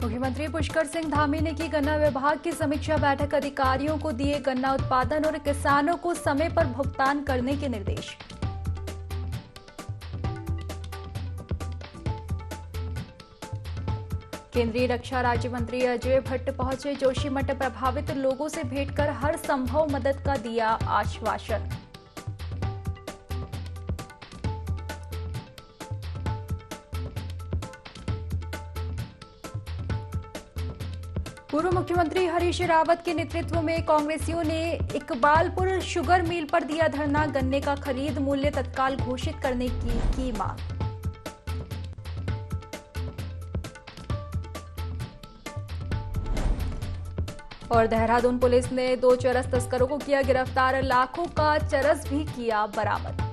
मुख्यमंत्री पुष्कर सिंह धामी ने की गन्ना विभाग की समीक्षा बैठक। अधिकारियों को दिए गन्ना उत्पादन और किसानों को समय पर भुगतान करने के निर्देश। केंद्रीय रक्षा राज्य मंत्री अजय भट्ट पहुंचे जोशीमठ। प्रभावित लोगों से भेंट कर हर संभव मदद का दिया आश्वासन। पूर्व मुख्यमंत्री हरीश रावत के नेतृत्व में कांग्रेसियों ने इकबालपुर शुगर मिल पर दिया धरना। गन्ने का खरीद मूल्य तत्काल घोषित करने की मांग। और देहरादून पुलिस ने 2 चरस तस्करों को किया गिरफ्तार। लाखों का चरस भी किया बरामद।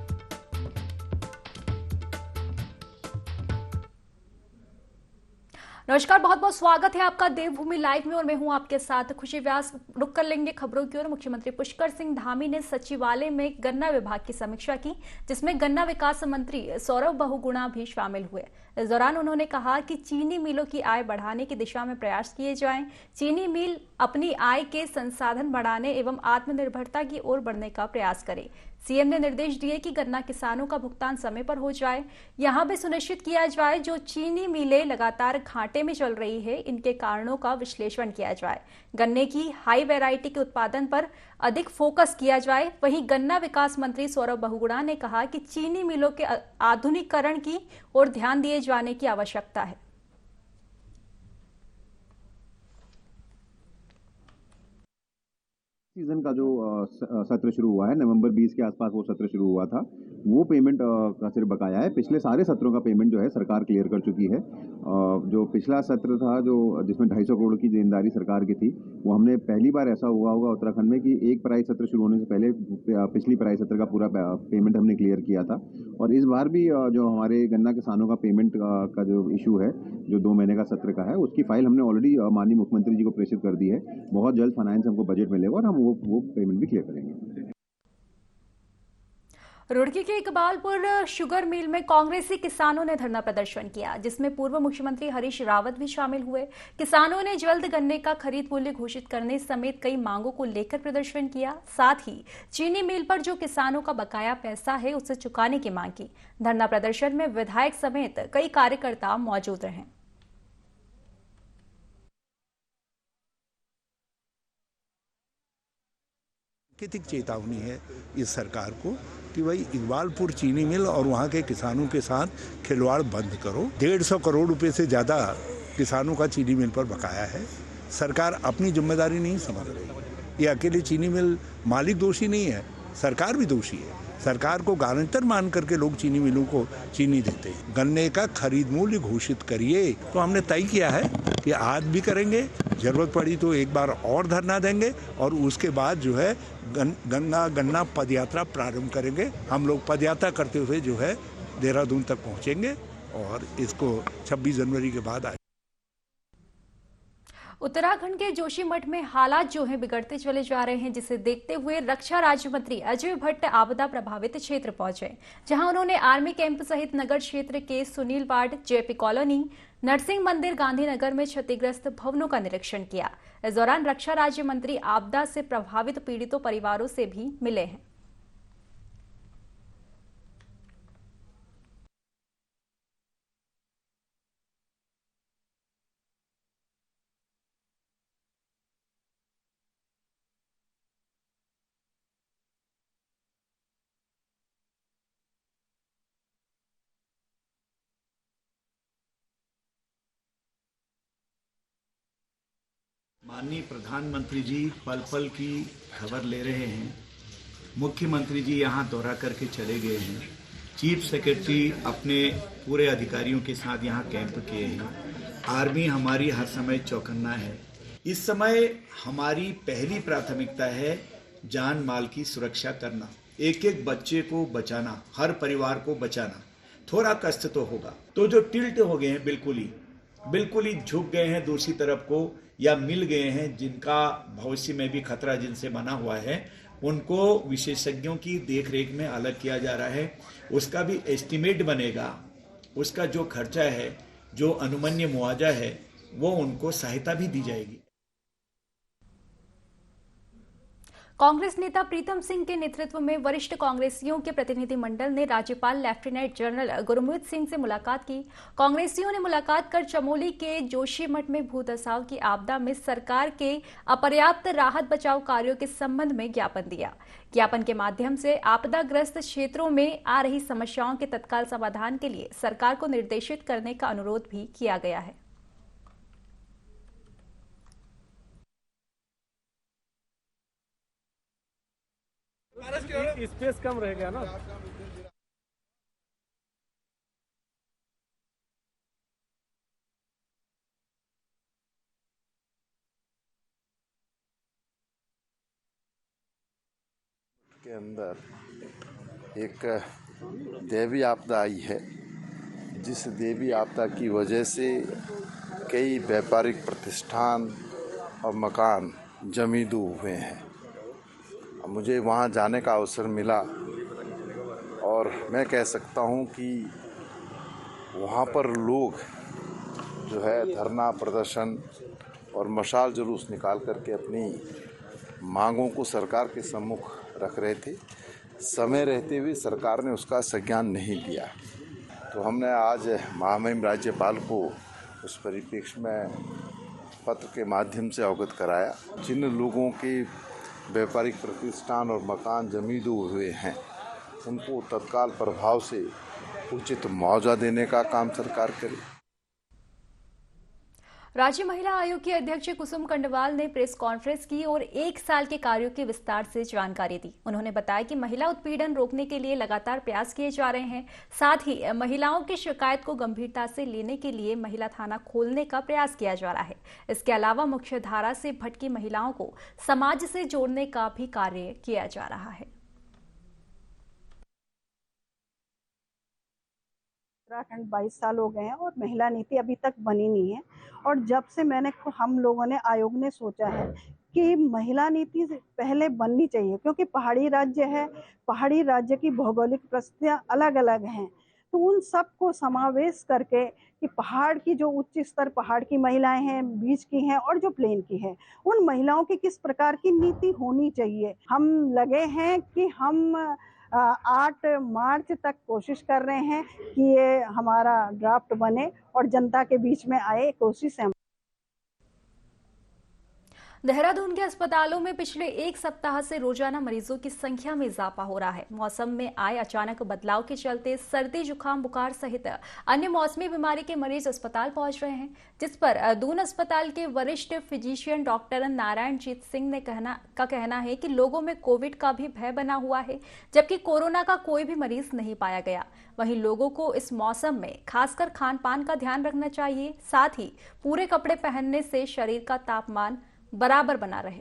नमस्कार, बहुत बहुत स्वागत है आपका देवभूमि लाइव में और मैं हूं आपके साथ खुशी व्यास। रुक कर लेंगे खबरों की ओर। मुख्यमंत्री पुष्कर सिंह धामी ने सचिवालय में गन्ना विभाग की समीक्षा की, जिसमें गन्ना विकास मंत्री सौरभ बहुगुणा भी शामिल हुए। इस दौरान उन्होंने कहा कि चीनी मिलों की आय बढ़ाने की दिशा में प्रयास किए जाएं। चीनी मिल अपनी आय के संसाधन बढ़ाने एवं आत्मनिर्भरता की ओर बढ़ने का प्रयास करे। सीएम ने निर्देश दिए कि गन्ना किसानों का भुगतान समय पर हो जाए। यहां भी सुनिश्चित किया जाए जो चीनी मिलें लगातार घाटे में चल रही है, इनके कारणों का विश्लेषण किया जाए। गन्ने की हाई वैरायटी के उत्पादन पर अधिक फोकस किया जाए। वहीं गन्ना विकास मंत्री सौरभ बहुगुणा ने कहा कि चीनी मिलों के आधुनिकीकरण की ओर ध्यान दिए जाने की आवश्यकता है। सीजन का जो सत्र शुरू हुआ है, नवंबर 20 के आसपास वो सत्र शुरू हुआ था। वो पेमेंट का सिर्फ बकाया है। पिछले सारे सत्रों का पेमेंट जो है सरकार क्लियर कर चुकी है। जो पिछला सत्र था जो जिसमें 250 करोड़ की देनदारी सरकार की थी, वो हमने पहली बार ऐसा हुआ होगा उत्तराखंड में कि एक पराई सत्र शुरू होने से पहले पिछली पराई सत्र का पूरा पेमेंट हमने क्लियर किया था। और इस बार भी जो हमारे गन्ना किसानों का पेमेंट का जो इशू है, जो 2 महीने का सत्र का है, उसकी फाइल हमने ऑलरेडी माननीय मुख्यमंत्री जी को प्रेषित कर दी है। बहुत जल्द फाइनेंस हमको बजट मिलेगा और हम वो पेमेंट भी क्लियर करेंगे। रुड़की के इकबालपुर शुगर मिल में कांग्रेसी किसानों ने धरना प्रदर्शन किया, जिसमें पूर्व मुख्यमंत्री हरीश रावत भी शामिल हुए। किसानों ने जल्द गन्ने का खरीद मूल्य घोषित करने समेत कई मांगों को लेकर प्रदर्शन किया। साथ ही चीनी मिल पर जो किसानों का बकाया पैसा है उसे चुकाने की मांग की। धरना प्रदर्शन में विधायक समेत कई कार्यकर्ता मौजूद रहे। सांकेतिक चेतावनी है इस सरकार को कि भाई इकबालपुर चीनी मिल और वहाँ के किसानों के साथ खिलवाड़ बंद करो। 150 करोड़ रुपए से ज़्यादा किसानों का चीनी मिल पर बकाया है। सरकार अपनी जिम्मेदारी नहीं समझ रही। ये अकेले चीनी मिल मालिक दोषी नहीं है, सरकार भी दोषी है। सरकार को गारंटर मान करके लोग चीनी मिलों को चीनी देते हैं। गन्ने का खरीद मूल्य घोषित करिए। तो हमने तय किया है कि आज भी करेंगे, जरूरत पड़ी तो एक बार और धरना देंगे और उसके बाद जो है गन्ना पदयात्रा प्रारंभ करेंगे। हम लोग पदयात्रा करते हुए जो है देहरादून तक पहुंचेंगे और इसको 26 जनवरी के बाद आए। उत्तराखंड के जोशीमठ में हालात जो हैं बिगड़ते चले जा रहे हैं, जिसे देखते हुए रक्षा राज्य मंत्री अजय भट्ट आपदा प्रभावित क्षेत्र पहुंचे, जहां उन्होंने आर्मी कैंप सहित नगर क्षेत्र के Sunil ward, JP colony, Narsingh Mandir, Gandhinagar में क्षतिग्रस्त भवनों का निरीक्षण किया। इस दौरान रक्षा राज्य मंत्री आपदा से प्रभावित पीड़ितों परिवारों से भी मिले हैं। माननीय प्रधानमंत्री जी पल पल की खबर ले रहे हैं। मुख्यमंत्री जी यहाँ दौरा करके चले गए हैं। चीफ सेक्रेटरी अपने पूरे अधिकारियों के साथ यहाँ कैंप किए हैं। आर्मी हमारी हर समय चौकन्ना है। इस समय हमारी पहली प्राथमिकता है जान माल की सुरक्षा करना, एक एक बच्चे को बचाना, हर परिवार को बचाना। थोड़ा कष्ट तो होगा। तो जो टिल्ट हो गए हैं, बिल्कुल ही झुक गए हैं दूसरी तरफ को, या मिल गए हैं जिनका भविष्य में भी खतरा जिनसे बना हुआ है, उनको विशेषज्ञों की देखरेख में अलग किया जा रहा है। उसका भी एस्टिमेट बनेगा। उसका जो खर्चा है, जो अनुमन्य मुआवजा है, वो उनको सहायता भी दी जाएगी। कांग्रेस नेता प्रीतम सिंह के नेतृत्व में वरिष्ठ कांग्रेसियों के प्रतिनिधिमंडल ने राज्यपाल लेफ्टिनेंट जनरल गुरमीत सिंह से मुलाकात की। कांग्रेसियों ने मुलाकात कर चमोली के जोशीमठ में भूधसाव की आपदा में सरकार के अपर्याप्त राहत बचाव कार्यों के संबंध में ज्ञापन दिया। ज्ञापन के माध्यम से आपदाग्रस्त क्षेत्रों में आ रही समस्याओं के तत्काल समाधान के लिए सरकार को निर्देशित करने का अनुरोध भी किया गया है। स्पेस कम रहेगा ना। के अंदर एक देवी आपदा आई है, जिस देवी आपदा की वजह से कई व्यापारिक प्रतिष्ठान और मकान जमींदू हुए हैं। मुझे वहाँ जाने का अवसर मिला और मैं कह सकता हूँ कि वहाँ पर लोग जो है धरना प्रदर्शन और मशाल जुलूस निकाल करके अपनी मांगों को सरकार के सम्मुख रख रहे थे। समय रहते हुए सरकार ने उसका संज्ञान नहीं लिया, तो हमने आज महामहिम राज्यपाल को उस परिप्रेक्ष्य में पत्र के माध्यम से अवगत कराया। जिन लोगों के व्यापारिक प्रतिष्ठान और मकान जमींदू हुए हैं, उनको तत्काल प्रभाव से उचित मुआवजा देने का काम सरकार करे। राज्य महिला आयोग की अध्यक्ष कुसुम कंडवाल ने प्रेस कॉन्फ्रेंस की और 1 साल के कार्यों की विस्तार से जानकारी दी। उन्होंने बताया कि महिला उत्पीड़न रोकने के लिए लगातार प्रयास किए जा रहे हैं। साथ ही महिलाओं की शिकायत को गंभीरता से लेने के लिए महिला थाना खोलने का प्रयास किया जा रहा है। इसके अलावा मुख्य धारा से भटकी महिलाओं को समाज से जोड़ने का भी कार्य किया जा रहा है। उत्तराखंड 22 साल हो गए हैं और महिला नीति अभी तक बनी नहीं है। और जब से हम लोगों ने आयोग ने सोचा है कि महिला नीति पहले बननी चाहिए, क्योंकि पहाड़ी राज्य है, पहाड़ी राज्य की भौगोलिक परिस्थितियां अलग अलग हैं, तो उन सब को समावेश करके कि पहाड़ की जो उच्च स्तर पहाड़ की महिलाएं हैं, बीच की हैं और जो प्लेन की हैं, उन महिलाओं की किस प्रकार की नीति होनी चाहिए। हम लगे हैं कि हम 8 मार्च तक कोशिश कर रहे हैं कि ये हमारा ड्राफ्ट बने और जनता के बीच में आए, कोशिश है। देहरादून के अस्पतालों में पिछले 1 सप्ताह से रोजाना मरीजों की संख्या में इजाफा हो रहा है। मौसम में आए अचानक बदलाव के चलते सर्दी, जुकाम, बुखार सहित अन्य मौसमी बीमारी के मरीज अस्पताल पहुंच रहे हैं, जिस पर दून अस्पताल के वरिष्ठ फिजिशियन डॉक्टर नारायणजीत सिंह ने कहना है कि लोगों में कोविड का भी भय बना हुआ है, जबकि कोरोना का कोई भी मरीज नहीं पाया गया। वहीं लोगों को इस मौसम में खासकर खान पान का ध्यान रखना चाहिए। साथ ही पूरे कपड़े पहनने से शरीर का तापमान बराबर बना रहे।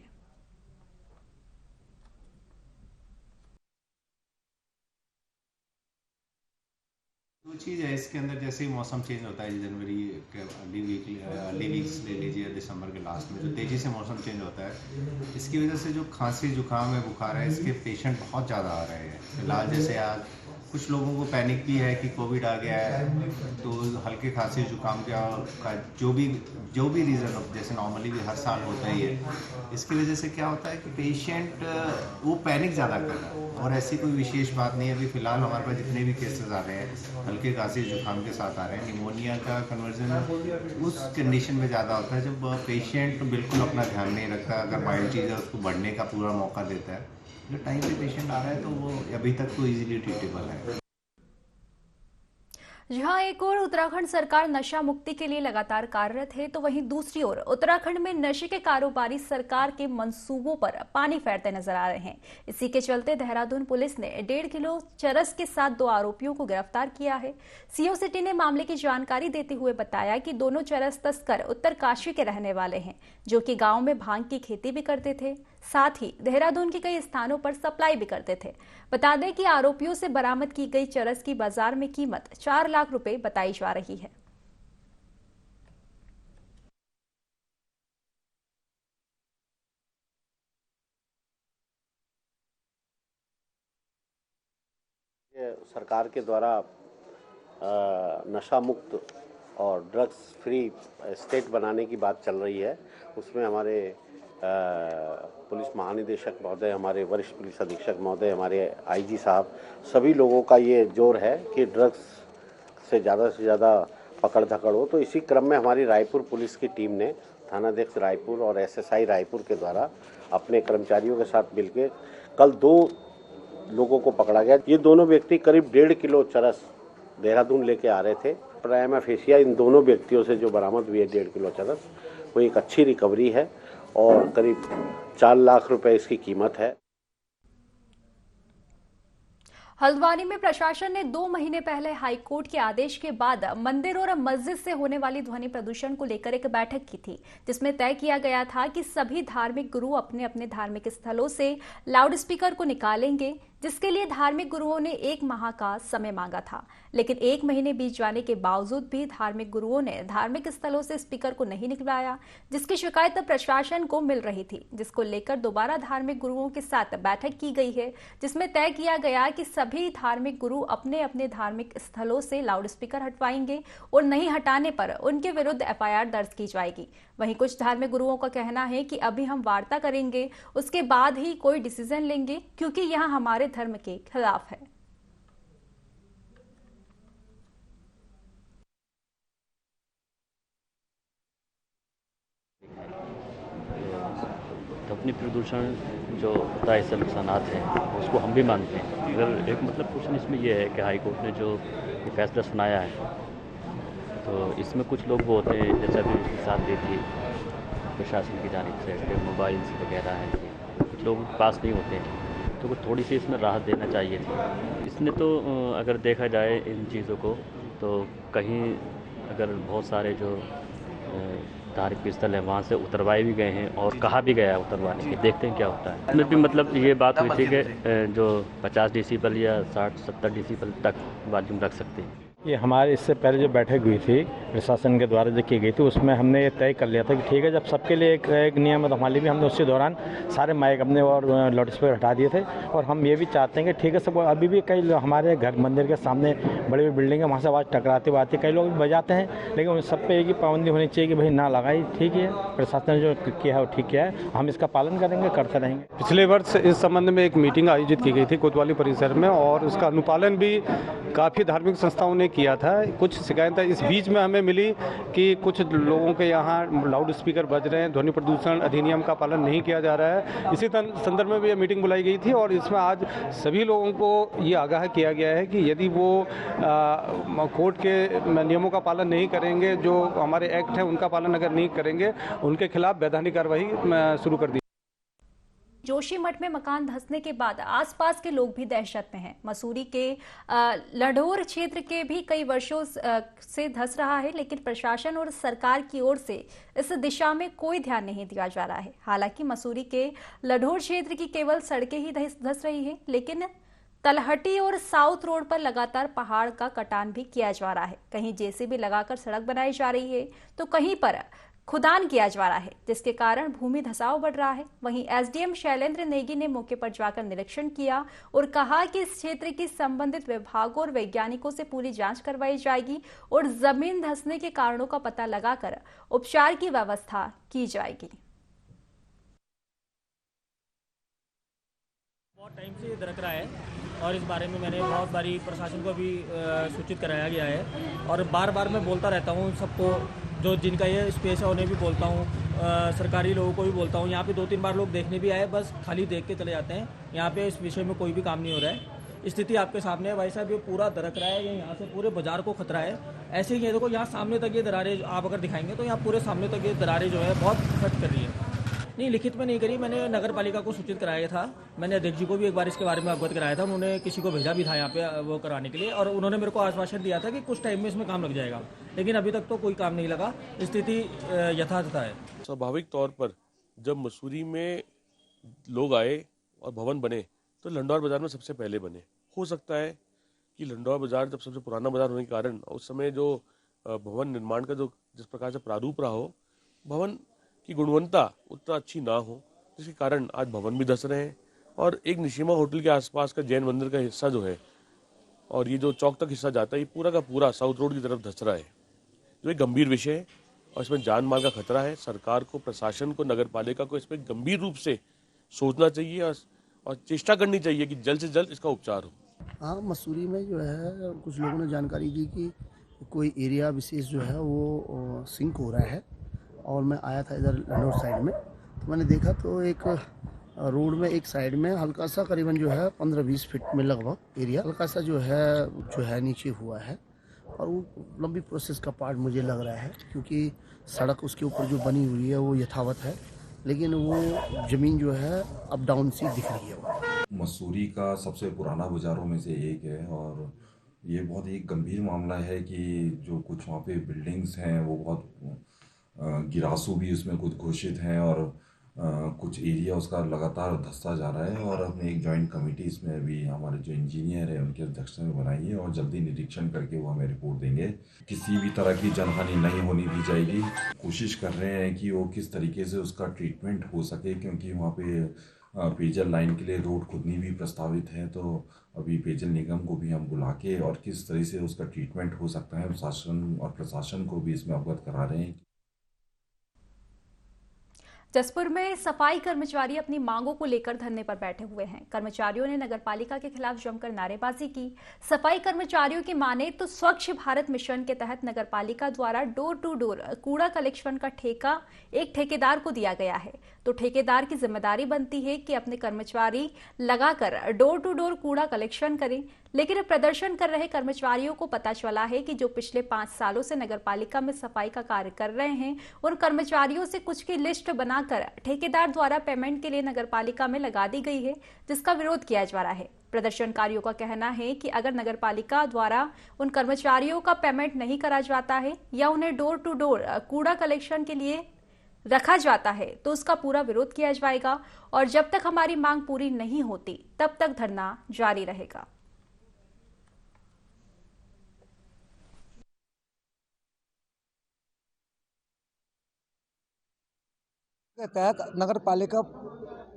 दो चीज़ है इसके अंदर, जैसे ही मौसम चेंज होता है, जनवरी के अर्ली वीक्स ले लीजिए, दिसंबर के लास्ट में जो तेज़ी से मौसम चेंज होता है, इसकी वजह से जो खांसी, जुकाम है, बुखार है, इसके पेशेंट बहुत ज़्यादा आ रहे हैं। फिलहाल जैसे आज कुछ लोगों को पैनिक भी है कि कोविड आ गया है, तो हल्के खांसी जुकाम का जो भी रीज़न हो, जैसे नॉर्मली भी हर साल होता ही है, इसकी वजह से क्या होता है कि पेशेंट वो पैनिक ज़्यादा कर रहा है। और ऐसी कोई विशेष बात नहीं है। अभी फ़िलहाल हमारे पास जितने भी केसेस आ रहे हैं हल्के खांसी जुकाम के साथ आ रहे हैं। निमोनिया का कन्वर्जन उस कंडीशन में ज़्यादा होता है जब पेशेंट बिल्कुल अपना ध्यान नहीं रखता, अगर माइल्ड चीज़ है उसको बढ़ने का पूरा मौका देता है। जो टाइम पे पेशेंट आ रहा है तो वो अभी तक तो इजीली ट्रीटेबल है। जहां एक ओर उत्तराखंड सरकार नशा मुक्ति के लिए लगातार कार्यरत है, तो वहीं दूसरी ओर उत्तराखंड में नशे के कारोबारी सरकार के मंसूबों पर पानी फेरते नजर आ रहे हैं। इसी के चलते देहरादून पुलिस ने 1.5 किलो चरस के साथ 2 आरोपियों को गिरफ्तार किया है। सीओ सिटी ने मामले की जानकारी देते हुए बताया कि दोनों चरस तस्कर उत्तरकाशी के रहने वाले हैं, जो कि गांव में भांग की खेती भी करते थे, साथ ही देहरादून के कई स्थानों पर सप्लाई भी करते थे। बता दें कि आरोपियों से बरामद की गई चरस की बाजार में कीमत 4 लाख रुपए बताई जा रही है। सरकार के द्वारा नशा मुक्त और ड्रग्स फ्री स्टेट बनाने की बात चल रही है। उसमें हमारे पुलिस महानिदेशक महोदय, हमारे वरिष्ठ पुलिस अधीक्षक महोदय, हमारे आईजी साहब, सभी लोगों का ये जोर है कि ड्रग्स से ज़्यादा पकड़ धकड़ हो। तो इसी क्रम में हमारी रायपुर पुलिस की टीम ने थानाध्यक्ष रायपुर और एसएसआई रायपुर के द्वारा अपने कर्मचारियों के साथ मिलकर कल 2 लोगों को पकड़ा गया। ये दोनों व्यक्ति करीब 1.5 किलो चरस देहरादून लेके आ रहे थे। प्राइमा फेसिया इन दोनों व्यक्तियों से जो बरामद हुई है 1.5 किलो चरस, वो एक अच्छी रिकवरी है और करीब 4 लाख रुपए इसकी कीमत है। हल्द्वानी में प्रशासन ने 2 महीने पहले हाईकोर्ट के आदेश के बाद मंदिर और मस्जिद से होने वाली ध्वनि प्रदूषण को लेकर एक बैठक की थी, जिसमें तय किया गया था कि सभी धार्मिक गुरु अपने अपने धार्मिक स्थलों से लाउडस्पीकर को निकालेंगे, जिसके लिए धार्मिक गुरुओं ने 1 माह का समय मांगा था। लेकिन 1 महीने बीत जाने के बावजूद भी धार्मिक गुरुओं ने धार्मिक स्थलों से स्पीकर को नहीं निकलवाया, जिसकी शिकायत प्रशासन को मिल रही थी, जिसको लेकर दोबारा धार्मिक गुरुओं के साथ बैठक की गई है, जिसमें तय किया गया कि सभी धार्मिक गुरु अपने अपने धार्मिक स्थलों से लाउडस्पीकर हटवाएंगे और नहीं हटाने पर उनके विरुद्ध एफआईआर दर्ज की जाएगी। वहीं कुछ धार्मिक गुरुओं का कहना है कि अभी हम वार्ता करेंगे, उसके बाद ही कोई डिसीजन लेंगे, क्योंकि यह हमारे धर्म के खिलाफ है। ध्वनि प्रदूषण जो होता है, इससे नुकसानात हैं, उसको हम भी मानते हैं। अगर एक मतलब क्वेश्चन इसमें यह है कि हाई कोर्ट ने जो ये फैसला सुनाया है, तो इसमें कुछ लोग वो होते हैं, जैसे अभी इसके साथ दी थी प्रशासन की जानिब से कि मोबाइल्स वगैरह हैं, कुछ लोगों के पास नहीं होते हैं, तो थोड़ी सी इसमें राहत देना चाहिए थी। इसने तो अगर देखा जाए इन चीज़ों को, तो कहीं अगर बहुत सारे जो धार्मिक स्थल है वहाँ से उतरवाए भी गए हैं और कहा भी गया है उतरवाने के, देखते हैं क्या होता है। इसमें भी मतलब ये बात हुई थी कि जो 50 डेसिबल या 60-70 डेसिबल तक वॉल्यूम रख सकते हैं। ये हमारे इससे पहले जो बैठक हुई थी प्रशासन के द्वारा जो की गई थी, उसमें हमने ये तय कर लिया था कि ठीक है, जब सबके लिए एक नियम है तो हमारे लिए भी हमने उसी दौरान सारे माइक अपने और लाउड स्पीकर हटा दिए थे। और हम ये भी चाहते हैं कि ठीक है, सब अभी भी कई हमारे घर मंदिर के सामने बड़ी बड़ी बिल्डिंग है, वहाँ से आवाज़ टकराती आती, कई लोग भी बजाते हैं, लेकिन उन सब पे एक ही पाबंदी होनी चाहिए कि भाई ना लगाई। ठीक है, प्रशासन ने जो किया है वो ठीक किया है, हम इसका पालन करेंगे, करते रहेंगे। पिछले वर्ष इस संबंध में एक मीटिंग आयोजित की गई थी कोतवाली परिसर में, और उसका अनुपालन भी काफ़ी धार्मिक संस्थाओं ने किया था। कुछ शिकायतें इस बीच में हमें मिली कि कुछ लोगों के यहाँ लाउड स्पीकर बज रहे हैं, ध्वनि प्रदूषण अधिनियम का पालन नहीं किया जा रहा है। इसी संदर्भ में भी यह मीटिंग बुलाई गई थी और इसमें आज सभी लोगों को ये आगाह किया गया है कि यदि वो कोर्ट के नियमों का पालन नहीं करेंगे, जो हमारे एक्ट हैं उनका पालन अगर नहीं करेंगे, उनके खिलाफ वैधानिक कार्रवाई शुरू कर दी। जोशीमठ में मकान धंसने के बाद आसपास के लोग भी दहशत में हैं। मसूरी के लढौर क्षेत्र के भी कई वर्षों से धंस रहा है, लेकिन प्रशासन और सरकार की ओर से इस दिशा में कोई ध्यान नहीं दिया जा रहा है। हालांकि मसूरी के लढौर क्षेत्र की केवल सड़कें ही धंस रही है, लेकिन तलहटी और साउथ रोड पर लगातार पहाड़ का कटान भी किया जा रहा है। कहीं जेसीबी लगाकर सड़क बनाई जा रही है, तो कहीं पर खुदान किया जा रहा है, जिसके कारण भूमि धसाव बढ़ रहा है। वहीं एसडीएम शैलेंद्र नेगी ने मौके पर जाकर निरीक्षण किया और कहा कि इस क्षेत्र की संबंधित विभागों और वैज्ञानिकों से पूरी जांच करवाई जाएगी और जमीन धंसने के कारणों का पता लगाकर उपचार की व्यवस्था की जाएगी। बहुत टाइम से ये दरक रहा है और इस बारे में मैंने बहुत बारी प्रशासन को भी सूचित कराया गया है और बार बार मैं बोलता रहता हूँ सबको, जो जिनका ये स्पेस है उन्हें भी बोलता हूँ, सरकारी लोगों को भी बोलता हूँ। यहाँ पे 2-3 बार लोग देखने भी आए, बस खाली देख के चले जाते हैं। यहाँ पे इस विषय में कोई भी काम नहीं हो रहा है। स्थिति आपके सामने है भाई साहब, ये पूरा दरक रहा है, ये यहाँ से पूरे बाजार को खतरा है। ऐसे ही ये देखो, यहाँ सामने तक ये दरारें आप अगर दिखाएंगे तो यहाँ पूरे सामने तक ये दरारें जो है बहुत इफेक्ट कर रही है। नहीं, लिखित में नहीं करी, मैंने नगर पालिका को सूचित कराया था, मैंने अध्यक्ष जी को भी एक बार इसके बारे में अवगत कराया था, उन्होंने किसी को भेजा भी था यहाँ पे वो कराने के लिए और उन्होंने मेरे को आश्वासन दिया था कि कुछ टाइम में इसमें काम लग जाएगा, लेकिन अभी तक तो कोई काम नहीं लगा। स्थिति यथातथा है। स्वाभाविक तौर पर जब मसूरी में लोग आए और भवन बने तो लंडौर बाजार में सबसे पहले बने। हो सकता है कि लंडौर बाजार जब सबसे पुराना बाजार होने के कारण उस समय जो भवन निर्माण का जो जिस प्रकार से प्रारूप रहा हो, भवन की गुणवत्ता उतना अच्छी ना हो, जिसके कारण आज भवन भी धस रहे हैं। और एक निशिमा होटल के आसपास का जैन मंदिर का हिस्सा जो है और ये जो चौक तक हिस्सा जाता है, ये पूरा का पूरा साउथ रोड की तरफ धस रहा है। जो एक गंभीर विषय है और इसमें जान माल का खतरा है। सरकार को, प्रशासन को, नगर पालिका को इसमें गंभीर रूप से सोचना चाहिए और चेष्टा करनी चाहिए कि जल्द से जल्द इसका उपचार हो। हाँ, मसूरी में जो है कुछ लोगों ने जानकारी दी कि कोई एरिया विशेष जो है वो सिंक हो रहा है, और मैं आया था इधर लंडौर साइड में, तो मैंने देखा तो एक रोड में एक साइड में हल्का सा करीबन जो है 15-20 फीट में लगभग एरिया हल्का सा जो है नीचे हुआ है, और वो लंबी प्रोसेस का पार्ट मुझे लग रहा है, क्योंकि सड़क उसके ऊपर जो बनी हुई है वो यथावत है, लेकिन वो ज़मीन जो है अप डाउन सी दिख रही है। वो मसूरी का सबसे पुराना बाज़ारों में से एक है, और ये बहुत ही गंभीर मामला है कि जो कुछ वहाँ पे बिल्डिंग्स हैं वो बहुत गिरासू भी उसमें कुछ घोषित हैं, और कुछ एरिया उसका लगातार धंसता जा रहा है। और हमने एक जॉइंट कमेटी इसमें अभी हमारे जो इंजीनियर हैं उनकी अध्यक्षता में बनाई है, और जल्दी निरीक्षण करके वो हमें रिपोर्ट देंगे। किसी भी तरह की जनहानि नहीं होने दी जाएगी। कोशिश कर रहे हैं कि वो किस तरीके से उसका ट्रीटमेंट हो सके, क्योंकि वहाँ पे पेयजल लाइन के लिए रोड खुदनी भी प्रस्तावित है, तो अभी पेयजल निगम को भी हम बुला के और किस तरह से उसका ट्रीटमेंट हो सकता है शासन और प्रशासन को भी इसमें अवगत करा रहे हैं। जसपुर में सफाई कर्मचारी अपनी मांगों को लेकर धरने पर बैठे हुए हैं। कर्मचारियों ने नगरपालिका के खिलाफ जमकर नारेबाजी की। सफाई कर्मचारियों की माने तो स्वच्छ भारत मिशन के तहत नगरपालिका द्वारा डोर टू डोर कूड़ा कलेक्शन का ठेका एक ठेकेदार को दिया गया है, तो ठेकेदार की जिम्मेदारी बनती है कि अपने कर्मचारी लगाकर डोर टू डोर कूड़ा कलेक्शन करें। लेकिन प्रदर्शन कर रहे कर्मचारियों को पता चला है कि जो पिछले 5 सालों से नगरपालिका में सफाई का कार्य कर रहे हैं, उन कर्मचारियों से कुछ की लिस्ट बनाकर ठेकेदार द्वारा पेमेंट के लिए नगरपालिका में लगा दी गई है, जिसका विरोध किया जा रहा है। प्रदर्शनकारियों का कहना है कि अगर नगरपालिका द्वारा उन कर्मचारियों का पेमेंट नहीं करा जाता है या उन्हें डोर टू डोर कूड़ा कलेक्शन के लिए रखा जाता है तो उसका पूरा विरोध किया जाएगा, और जब तक हमारी मांग पूरी नहीं होती तब तक धरना जारी रहेगा। के तहत नगर पालिका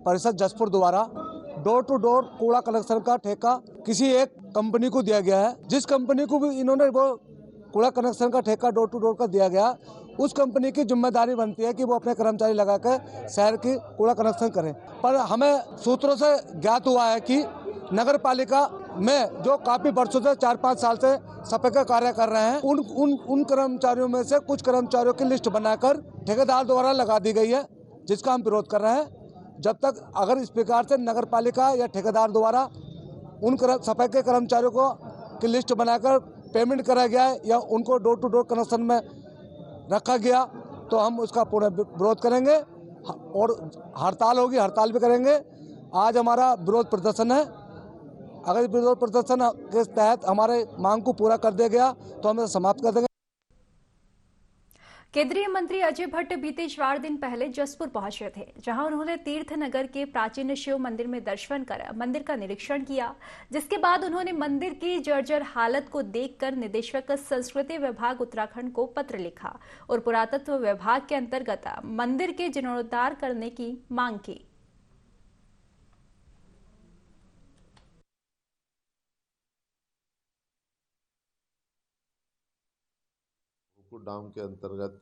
परिषद जसपुर द्वारा डोर टू डोर कूड़ा कलेक्शन का ठेका किसी एक कंपनी को दिया गया है। जिस कंपनी को भी इन्होंने वो कूड़ा कलेक्शन का ठेका डोर टू डोर का दिया गया, उस कंपनी की जिम्मेदारी बनती है कि वो अपने कर्मचारी लगाकर शहर की कूड़ा कलेक्शन करें। पर हमें सूत्रों से ज्ञात हुआ है कि नगर पालिका में जो काफी वर्षों से 4-5 साल से सफाई का कार्य कर रहे हैं, उन कर्मचारियों में से कुछ कर्मचारियों की लिस्ट बनाकर ठेकेदार द्वारा लगा दी गई है, जिसका हम विरोध कर रहे हैं। जब तक अगर इस प्रकार से नगर पालिका या ठेकेदार द्वारा उन सफाई के कर्मचारियों को की लिस्ट बनाकर पेमेंट करा गया है या उनको डोर टू डोर कनेक्शन में रखा गया, तो हम उसका पूर्ण विरोध करेंगे और हड़ताल होगी, हड़ताल भी करेंगे। आज हमारा विरोध प्रदर्शन है। अगर विरोध प्रदर्शन के तहत हमारे मांग को पूरा कर दिया गया तो हम इसे समाप्त कर देंगे। केंद्रीय मंत्री अजय भट्ट बीते 4 दिन पहले जसपुर पहुंचे थे, जहां उन्होंने तीर्थ नगर के प्राचीन शिव मंदिर में दर्शन कर मंदिर का निरीक्षण किया, जिसके बाद उन्होंने मंदिर की जर्जर हालत को देखकर निदेशक संस्कृति विभाग उत्तराखंड को पत्र लिखा और पुरातत्व विभाग के अंतर्गत मंदिर के जीर्णोद्धार करने की मांग की। डाम के अंतर्गत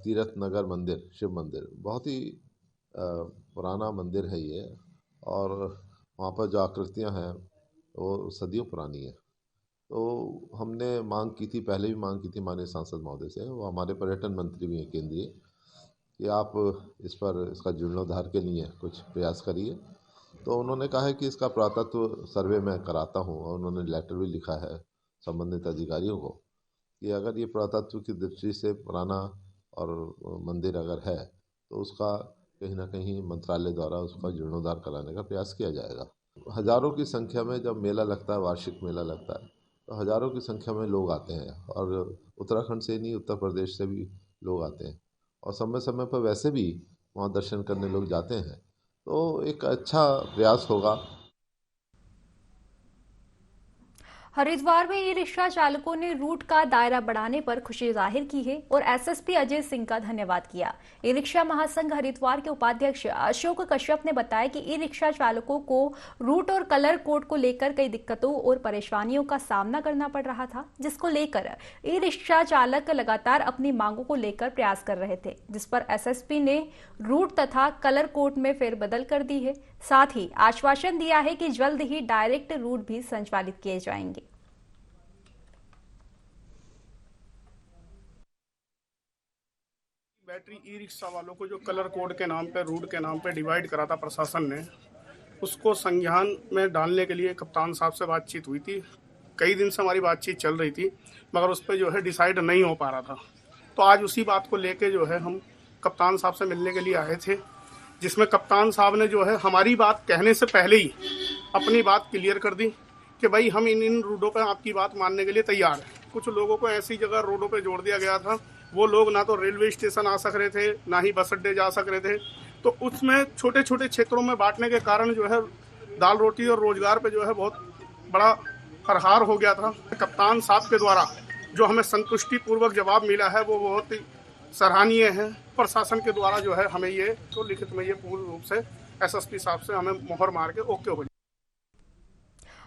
तीर्थ नगर मंदिर, शिव मंदिर, बहुत ही पुराना मंदिर है ये, और वहाँ पर जो आकृतियाँ हैं वो सदियों पुरानी है। तो हमने मांग की थी, पहले भी मांग की थी माननीय सांसद महोदय से, वो हमारे पर्यटन मंत्री भी हैं केंद्रीय, कि आप इसका जीर्णोद्धार के लिए कुछ प्रयास करिए। तो उन्होंने कहा है कि इसका पुरातत्व सर्वे मैं कराता हूँ, और उन्होंने लेटर भी लिखा है संबंधित अधिकारियों को कि अगर ये पुरातत्व की दृष्टि से पुराना और मंदिर अगर है तो उसका कहीं ना कहीं मंत्रालय द्वारा उसका जीर्णोद्धार कराने का प्रयास किया जाएगा। हज़ारों की संख्या में जब मेला लगता है, वार्षिक मेला लगता है, तो हज़ारों की संख्या में लोग आते हैं, और उत्तराखंड से नहीं उत्तर प्रदेश से भी लोग आते हैं, और समय समय पर वैसे भी वहाँ दर्शन करने लोग जाते हैं। तो एक अच्छा प्रयास होगा। हरिद्वार में ई रिक्शा चालकों ने रूट का दायरा बढ़ाने पर खुशी जाहिर की है और एसएसपी अजय सिंह का धन्यवाद किया। ई रिक्शा महासंघ हरिद्वार के उपाध्यक्ष अशोक कश्यप ने बताया कि ई रिक्शा चालकों को रूट और कलर कोड को लेकर कई दिक्कतों और परेशानियों का सामना करना पड़ रहा था, जिसको लेकर ई रिक्शा चालक लगातार अपनी मांगों को लेकर प्रयास कर रहे थे, जिस पर एसएसपी ने रूट तथा कलर कोड में फेरबदल कर दी है। साथ ही आश्वासन दिया है कि जल्द ही डायरेक्ट रूट भी संचालित किए जाएंगे। बैटरी ई रिक्शा वालों को जो कलर कोड के नाम पे, रूट के नाम पे डिवाइड करा था प्रशासन ने, उसको संज्ञान में डालने के लिए कप्तान साहब से बातचीत हुई थी। कई दिन से हमारी बातचीत चल रही थी, मगर उस पर जो है डिसाइड नहीं हो पा रहा था। तो आज उसी बात को लेके जो है हम कप्तान साहब से मिलने के लिए आए थे, जिसमें कप्तान साहब ने जो है हमारी बात कहने से पहले ही अपनी बात क्लियर कर दी कि भाई हम इन रूटों पर आपकी बात मानने के लिए तैयार हैं। कुछ लोगों को ऐसी जगह रोडों पे जोड़ दिया गया था, वो लोग ना तो रेलवे स्टेशन आ सक रहे थे, ना ही बस अड्डे जा सक रहे थे। तो उसमें छोटे छोटे क्षेत्रों में बांटने के कारण जो है दाल रोटी और रोजगार पे जो है बहुत बड़ा फरहार हो गया था। कप्तान साहब के द्वारा जो हमें संतुष्टि पूर्वक जवाब मिला है वो बहुत ही सराहनीय है। प्रशासन के द्वारा जो है हमें ये तो लिखित में ये पूर्ण रूप से एसएसपी साहब से हमें मोहर मार के ओके हो गया।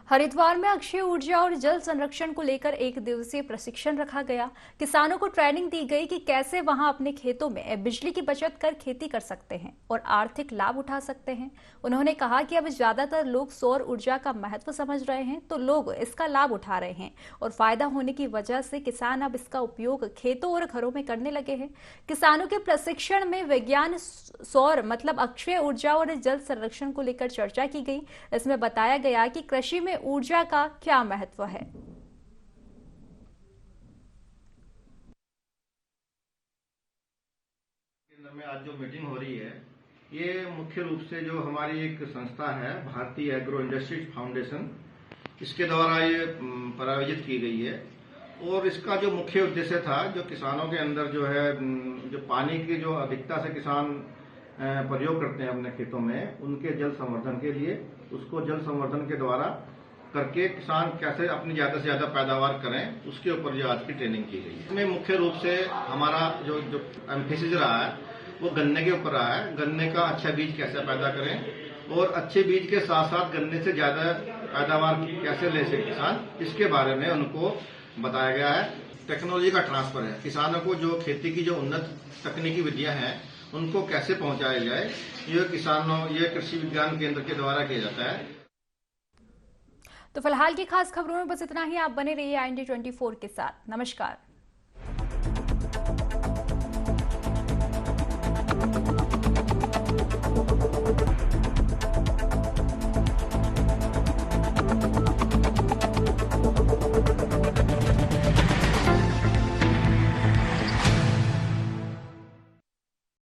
हरिद्वार में अक्षय ऊर्जा और जल संरक्षण को लेकर 1 दिवसीय प्रशिक्षण रखा गया। किसानों को ट्रेनिंग दी गई कि कैसे वहां अपने खेतों में बिजली की बचत कर खेती कर सकते हैं और आर्थिक लाभ उठा सकते हैं। उन्होंने कहा कि अब ज्यादातर लोग सौर ऊर्जा का महत्व समझ रहे हैं, तो लोग इसका लाभ उठा रहे हैं और फायदा होने की वजह से किसान अब इसका उपयोग खेतों और घरों में करने लगे हैं। किसानों के प्रशिक्षण में विज्ञान सौर मतलब अक्षय ऊर्जा और जल संरक्षण को लेकर चर्चा की गई। इसमें बताया गया कि कृषि में ऊर्जा का क्या महत्व है। केंद्र में आज जो मीटिंग हो रही है, ये मुख्य रूप से जो हमारी एक संस्था है भारतीय एग्रो इंडस्ट्रीज फाउंडेशन, इसके द्वारा ये प्रायोजित की गई है। और इसका जो मुख्य उद्देश्य था, जो किसानों के अंदर जो है जो पानी की जो अधिकता से किसान प्रयोग करते हैं अपने खेतों में, उनके जल संवर्धन के लिए, उसको जल संवर्धन के द्वारा करके किसान कैसे अपनी ज्यादा से ज्यादा पैदावार करें, उसके ऊपर जो आज की ट्रेनिंग की गई है। इसमें मुख्य रूप से हमारा जो एम्फेसिस रहा है वो गन्ने के ऊपर रहा है। गन्ने का अच्छा बीज कैसे पैदा करें और अच्छे बीज के साथ साथ गन्ने से ज्यादा पैदावार कैसे ले सके किसान, इसके बारे में उनको बताया गया है। टेक्नोलॉजी का ट्रांसफर है, किसानों को जो खेती की जो उन्नत तकनीकी विधियां हैं उनको कैसे पहुंचाया जाए, ये कृषि विज्ञान केंद्र के द्वारा किया जाता है। तो फिलहाल की खास खबरों में बस इतना ही। आप बने रहिए IND 24 के साथ। नमस्कार।